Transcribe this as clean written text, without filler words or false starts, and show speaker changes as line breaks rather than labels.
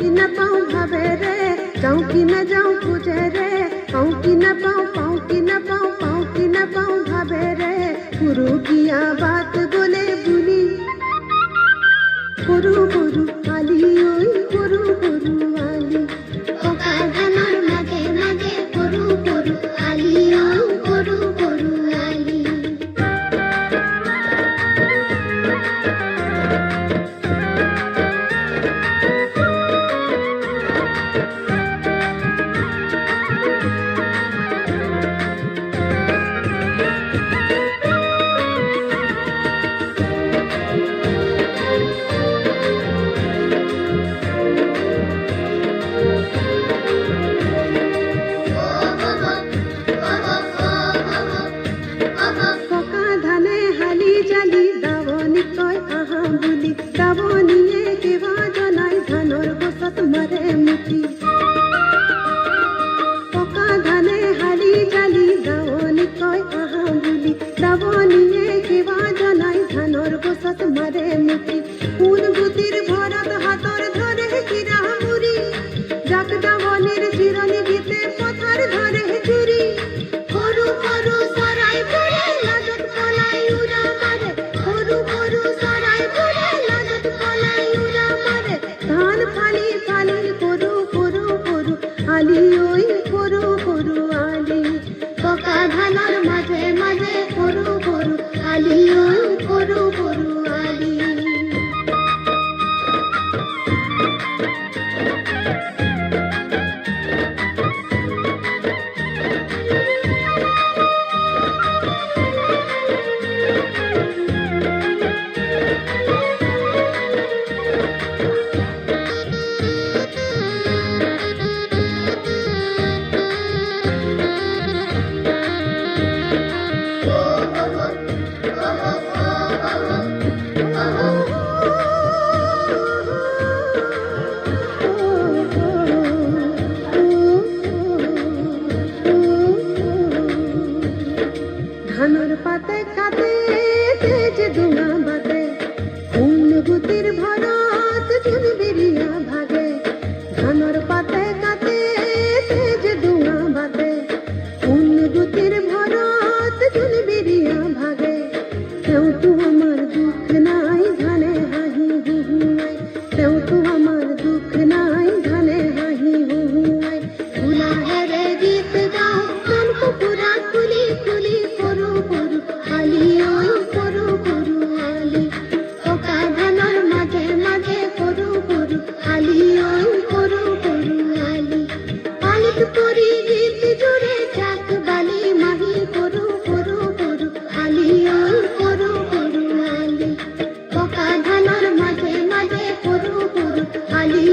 कि न पाऊँ भावे रे, जाऊँ कि न जाऊँ पूजे रे, पाऊँ कि न पाऊँ, पाऊँ कि न पाऊँ, पाऊँ कि न पाऊँ भावे रे, गुरु किया बात बोले बुनी, गुरु गुरु आली ओई गुरु गुरु आली,
পোকা ধানের মাঝে মাঝে গরু গরু আলি ওই গরু গরু আলি।
পকা ধানে হালি জালি দাবনি কয় আহা বুলি, দাবনিয়ে কেবা জনাই ধানৰ গছত মাৰে মুঠি, পকা ধানে হালি জালি দাবনি কয় আহা বুলি, দাবনিয়ে কেবা জনাই ধানৰ গছত মাৰে মুঠি, কোন গুটিৰ ভৰত হাতৰ ধৰে কিৰা মুৰি, যাক দাবনিৰ চিৰণি গীতে পথাৰ ধৰে চুৰি,
গরু গরু সরাই পড়ে লাজত পলাই উড়া মারে, গরু গরু সরাই পড়ে লাজত পলাই উড়া মারে।
ধান ফালি ফালি করু করু করু আলি ওই করু করু আলি,
পোকা ধানের মাঝে মাঝে গরু গরু আলি ওই গরু গরু আলি।
ধানৰ পাতে কাটে তেজ দুঙা বাটে, কোন গুটিৰ ভৰত চুন বিৰিয়া ভাগে, ধানৰ পাতে কাটে তেজ দুঙা বাটে, কোন গুটিৰ ভৰত চুন বিৰিয়া ভাগে, তেওঁতো আমাৰ দুখ নাই ধানে হাঁহি হুহুৱাই, তেওঁতো আমাৰ দুখ নাই ধানে হাঁহি হুহুৱাই,
উলাহেরে গীত গাও মন কুকুরা খুলি খুলি গরু গরু আলি ওই গরু গরু আলি। পোকা ধানের মাঝে মাঝে গরু গরু আলি ওই গরু গরু আলি। পালিত করি গীত জুড়ে চাক বালি মাহি গরু গরু গরু আলি ওই গরু গরু আলি। পোকা ধানের মাঝে মাঝে গরু গরু আলি